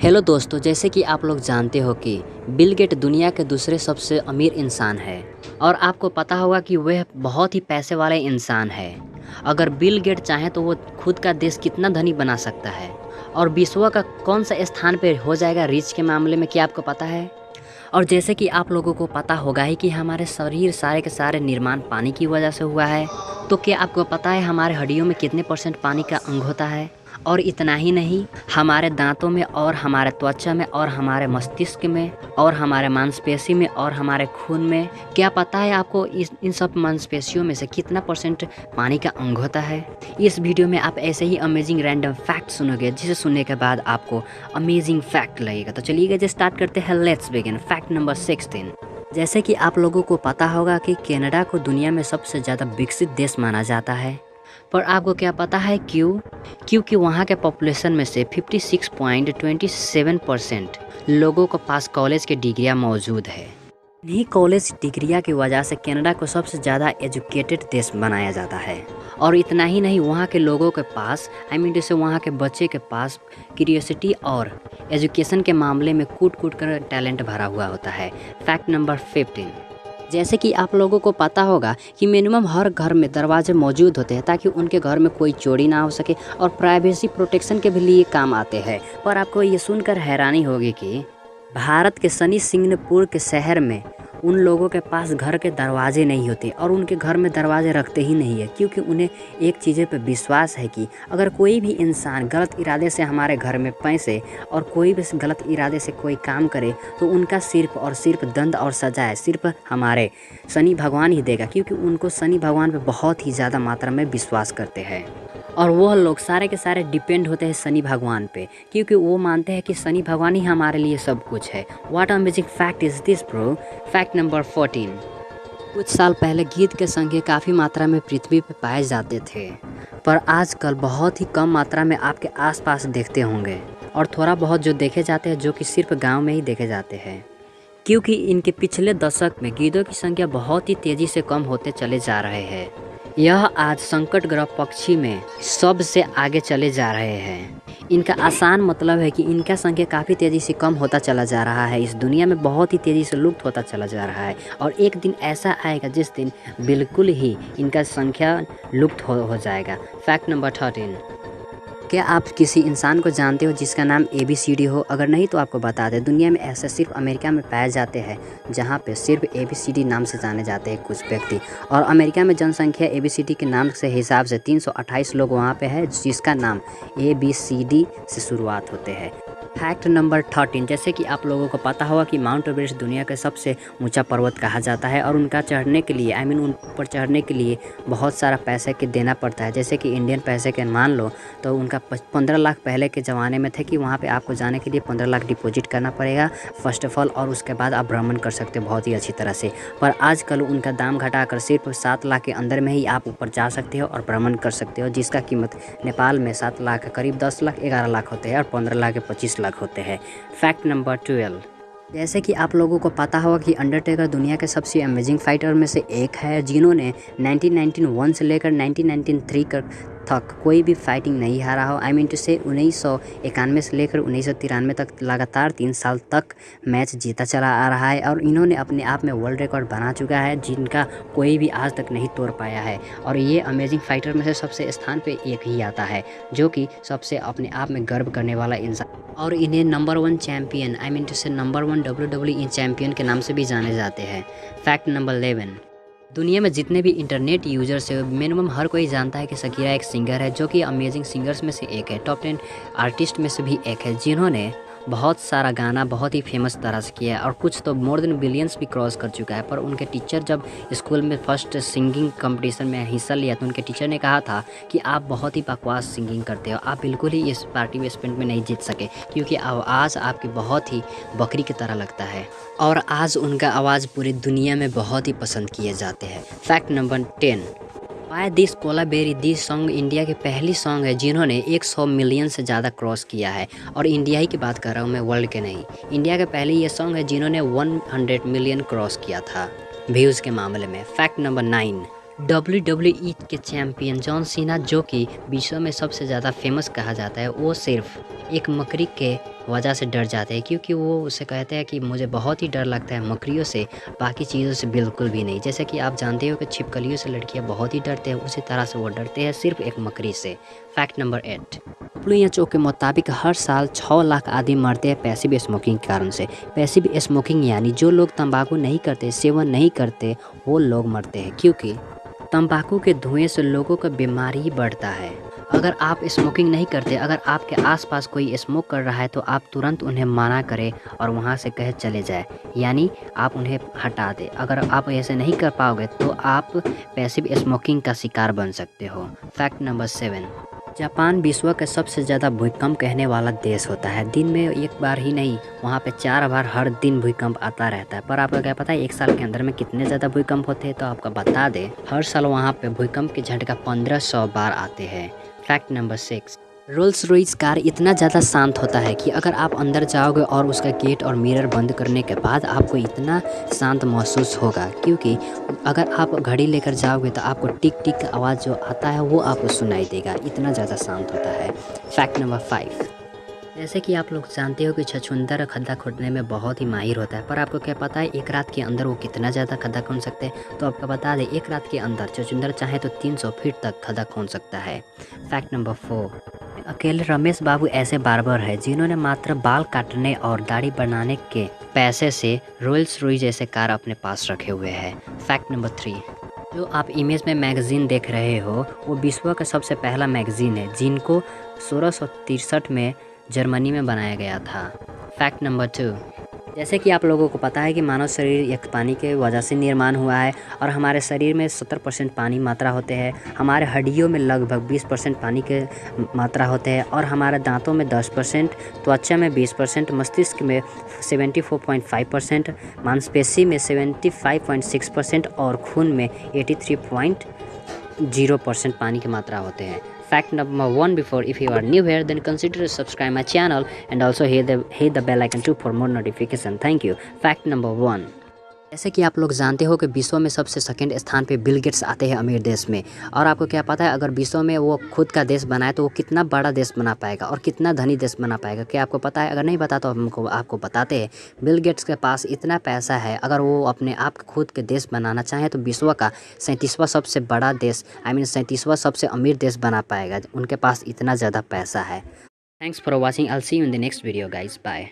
Hello दोस्तों, जैसे कि आप लोग जानते हो कि बिल गेट दुनिया के दूसरे सबसे अमीर इंसान है और आपको पता होगा कि वह बहुत ही पैसे वाले इंसान है। अगर बिल गेट चाहे तो वो खुद का देश कितना धनी बना सकता है और विश्व का कौन सा स्थान पे हो जाएगा रिच के मामले में, क्या आपको पता है? और जैसे कि आप लोगों को पता होगा ही कि हमारे शरीर सारे के सारे निर्माण पानी की वजह से हुआ है, तो क्या आपको पता है हमारे हड्डियों में कितने % पानी का अंग होता है? और इतना ही नहीं, हमारे दांतों में और हमारे त्वचा में और हमारे मस्तिष्क में और हमारे मांसपेशी में और हमारे खून में, क्या पता है आपको इन सब मांसपेशियों में से कितना % पानी का अंग होता है? इस वीडियो में आप ऐसे ही अमेजिंग रैंडम फैक्ट सुनोगे, जिसे सुनने के बाद आपको अमेजिंग फैक्ट लगेगा। तो चलिए गाइस, स्टार्ट करते हैं। Let's begin. Fact number 16। जैसे कि आप लोगों को पता होगा कि कनाडा को दुनिया में सबसे ज़्यादा विकसित देश माना जाता है, पर आपको क्या पता है क्यों? क्योंकि वहाँ के पॉपुलेशन में से 56.27% लोगों के पास कॉलेज की डिग्रियाँ मौजूद है। इन्हीं कॉलेज डिग्रियाँ की वजह से कनाडा को सबसे ज़्यादा एजुकेटेड देश बनाया जाता है। और इतना ही नहीं, वहाँ के लोगों के पास जैसे वहाँ के बच्चे के पास क्यूरियोसिटी और एजुकेशन के मामले में कूट कूट कर टैलेंट भरा हुआ होता है। Fact number 15। जैसे कि आप लोगों को पता होगा कि मिनिमम हर घर में दरवाजे मौजूद होते हैं ताकि उनके घर में कोई चोरी ना हो सके और प्राइवेसी प्रोटेक्शन के भी लिए काम आते हैं। पर आपको ये सुनकर हैरानी होगी कि भारत के शनि सिंगनपुर के शहर में उन लोगों के पास घर के दरवाजे नहीं होते और उनके घर में दरवाजे रखते ही नहीं है, क्योंकि उन्हें एक चीज़ें पे विश्वास है कि अगर कोई भी इंसान गलत इरादे से हमारे घर में पैसे और कोई भी गलत इरादे से कोई काम करे तो उनका सिर्फ और सिर्फ दंड और सजाए सिर्फ हमारे शनि भगवान ही देगा, क्योंकि उनको शनि भगवान पे बहुत ही ज़्यादा मात्रा में विश्वास करते हैं। और वह लोग सारे के सारे डिपेंड होते हैं शनि भगवान पे, क्योंकि वो मानते हैं कि शनि भगवान ही हमारे लिए सब कुछ है। What amazing fact is this bro. Fact number 14। कुछ साल पहले गिद्ध के संख्या काफ़ी मात्रा में पृथ्वी पे पाए जाते थे, पर आजकल बहुत ही कम मात्रा में आपके आसपास देखते होंगे, और थोड़ा बहुत जो देखे जाते हैं जो कि सिर्फ गाँव में ही देखे जाते हैं, क्योंकि इनके पिछले दशक में गिद्धों की संख्या बहुत ही तेज़ी से कम होते चले जा रहे हैं। यह आज संकट ग्रह पक्षी में सबसे आगे चले जा रहे हैं। इनका आसान मतलब है कि इनका संख्या काफ़ी तेज़ी से कम होता चला जा रहा है, इस दुनिया में बहुत ही तेज़ी से लुप्त होता चला जा रहा है, और एक दिन ऐसा आएगा जिस दिन बिल्कुल ही इनका संख्या लुप्त हो जाएगा। Fact number 13। क्या आप किसी इंसान को जानते हो जिसका नाम ABCD हो? अगर नहीं तो आपको बता दें, दुनिया में ऐसे सिर्फ अमेरिका में पाए जाते हैं जहां पे सिर्फ ABCD नाम से जाने जाते हैं कुछ व्यक्ति, और अमेरिका में जनसंख्या ABCD के नाम से हिसाब से 328 लोग वहां पे है जिसका नाम ABCD से शुरुआत होते हैं। Fact number 13। जैसे कि आप लोगों को पता होगा कि माउंट एवरेस्ट दुनिया का सबसे ऊंचा पर्वत कहा जाता है, और उनका चढ़ने के लिए उन पर चढ़ने के लिए बहुत सारा पैसे के देना पड़ता है। जैसे कि इंडियन पैसे के मान लो तो उनका 15 लाख पहले के ज़माने में थे कि वहाँ पे आपको जाने के लिए 15 लाख डिपॉजिट करना पड़ेगा फर्स्ट ऑफ ऑल, और उसके बाद आप भ्रमण कर सकते हो बहुत ही अच्छी तरह से। पर आजकल उनका दाम घटाकर सिर्फ 7 लाख के अंदर में ही आप ऊपर जा सकते हो और भ्रमण कर सकते हो, जिसका कीमत नेपाल में 7 लाख के करीब 10 लाख 11 लाख होते हैं और 15 लाख के 25 लाख होते हैं। Fact number 12। जैसे कि आप लोगों को पता होगा कि अंडरटेकर दुनिया के सबसे अमेजिंग फाइटर में से एक है, जिन्होंने 1991 से लेकर 1993 तक कोई भी फाइटिंग नहीं हारा हो। टू से 1991 से लेकर 1993 तक लगातार 3 साल तक मैच जीता चला आ रहा है, और इन्होंने अपने आप में वर्ल्ड रिकॉर्ड बना चुका है जिनका कोई भी आज तक नहीं तोड़ पाया है। और ये अमेजिंग फाइटर में से सबसे स्थान पे एक ही आता है, जो कि सबसे अपने आप में गर्व करने वाला इंसान, और इन्हें नंबर 1 चैम्पियन टू से नंबर 1 WWE चैम्पियन के नाम से भी जाने जाते हैं। Fact number 11। दुनिया में जितने भी इंटरनेट यूजर्स है मिनिमम हर कोई जानता है कि शकीरा एक सिंगर है, जो कि अमेजिंग सिंगर्स में से एक है, टॉप 10 आर्टिस्ट में से भी एक है, जिन्होंने बहुत सारा गाना बहुत ही फेमस तरह से किया है, और कुछ तो मोर देन बिलियंस भी क्रॉस कर चुका है। पर उनके टीचर जब स्कूल में फर्स्ट सिंगिंग कंपटीशन में हिस्सा लिया तो उनके टीचर ने कहा था कि आप बहुत ही बकवास सिंगिंग करते हो, आप बिल्कुल ही इस पार्टिसिपेंट में नहीं जीत सके, क्योंकि आवाज़ आपकी बहुत ही बकरी की तरह लगता है। और आज उनका आवाज़ पूरी दुनिया में बहुत ही पसंद किए जाते हैं। Fact number 10। Why this Kolaveri this song India की पहली सॉन्ग है जिन्होंने 100 मिलियन से ज़्यादा क्रॉस किया है, और इंडिया ही की बात कर रहा हूँ मैं, वर्ल्ड के नहीं। इंडिया के पहले ये सॉन्ग है जिन्होंने 100 मिलियन क्रॉस किया था व्यूज़ के मामले में। Fact number 9। WWE के चैम्पियन जॉन सीना, जो कि विश्व में सबसे ज़्यादा फेमस कहा जाता है, वो सिर्फ एक मकड़ी के वजह से डर जाते हैं, क्योंकि वो उसे कहते हैं कि मुझे बहुत ही डर लगता है मकड़ियों से, बाकी चीज़ों से बिल्कुल भी नहीं। जैसे कि आप जानते हो कि छिपकलियों से लड़कियां बहुत ही डरते हैं, उसी तरह से वो डरते हैं सिर्फ एक मकड़ी से। फैक्ट नंबर 8, WHO के मुताबिक हर साल 6 लाख आदमी मरते हैं पैसिव स्मोकिंग के कारण से। पैसिव स्मोकिंग यानी जो लोग तंबाकू नहीं करते, सेवन नहीं करते, वो लोग मरते हैं, क्योंकि तंबाकू के धुएं से लोगों का बीमारी बढ़ता है। अगर आप स्मोकिंग नहीं करते, अगर आपके आसपास कोई स्मोक कर रहा है, तो आप तुरंत उन्हें मना करें और वहाँ से कहे चले जाए, यानी आप उन्हें हटा दें। अगर आप ऐसे नहीं कर पाओगे तो आप पैसिव स्मोकिंग का शिकार बन सकते हो। फैक्ट नंबर 7, जापान विश्व का सबसे ज़्यादा भूकंप कहने वाला देश होता है। दिन में एक बार ही नहीं, वहाँ पे 4 बार हर दिन भूकंप आता रहता है। पर आपको क्या पता है एक साल के अंदर में कितने ज़्यादा भूकंप होते हैं? तो आपको बता दें, हर साल वहाँ पे भूकंप के झटका 1500 बार आते हैं। Fact number 6, Rolls Royce car इतना ज़्यादा शांत होता है कि अगर आप अंदर जाओगे और उसका गेट और मिरर बंद करने के बाद आपको इतना शांत महसूस होगा, क्योंकि अगर आप घड़ी लेकर जाओगे तो आपको टिक टिक का आवाज़ जो आता है वो आपको सुनाई देगा, इतना ज़्यादा शांत होता है। फैक्ट नंबर 5, जैसे कि आप लोग जानते हो कि छछूंदर खड्डा खोदने में बहुत ही माहिर होता है, पर आपको क्या पता है एक रात के अंदर वो कितना ज़्यादा खड्डा खोद सकते हैं? तो आपको बता दें, एक रात के अंदर छछूंदर चाहे तो 300 फीट तक खड्डा खोद सकता है। फैक्ट नंबर 4, अकेले रमेश बाबू ऐसे बार्बर हैं जिन्होंने मात्र बाल काटने और दाढ़ी बनाने के पैसे से रोल्स रॉयस जैसे कार अपने पास रखे हुए हैं। फैक्ट नंबर 3, जो आप इमेज में मैगज़ीन देख रहे हो, वो विश्व का सबसे पहला मैगज़ीन है जिनको 1663 में जर्मनी में बनाया गया था। फैक्ट नंबर 2, जैसे कि आप लोगों को पता है कि मानव शरीर एक पानी के वजह से निर्माण हुआ है और हमारे शरीर में 70% पानी मात्रा होते हैं, हमारे हड्डियों में लगभग 20% पानी के मात्रा होते हैं और हमारे दांतों में 10%, त्वचा में 20%, मस्तिष्क में 74.5%, मांसपेशी में 75.6% और खून में 83.0% पानी की मात्रा होते हैं। Fact number 1, before if you are new here, then consider to subscribe my channel and also hit the bell icon too for more notification. Thank you. Fact number 1, जैसे कि आप लोग जानते हो कि विश्व में सबसे सेकंड स्थान पे बिल गेट्स आते हैं अमीर देश में। और आपको क्या पता है अगर विश्व में वो खुद का देश बनाए तो वो कितना बड़ा देश बना पाएगा और कितना धनी देश बना पाएगा? क्या आपको पता है? अगर नहीं पता तो हमको आपको बताते हैं। बिल गेट्स के पास इतना पैसा है, अगर वो अपने आप खुद के देश बनाना चाहें तो विश्व का 37वां सबसे बड़ा देश, 37वां सबसे अमीर देश बना पाएगा। उनके पास इतना ज़्यादा पैसा है। Thanks for watching. I will see you in the next video guys. Bye.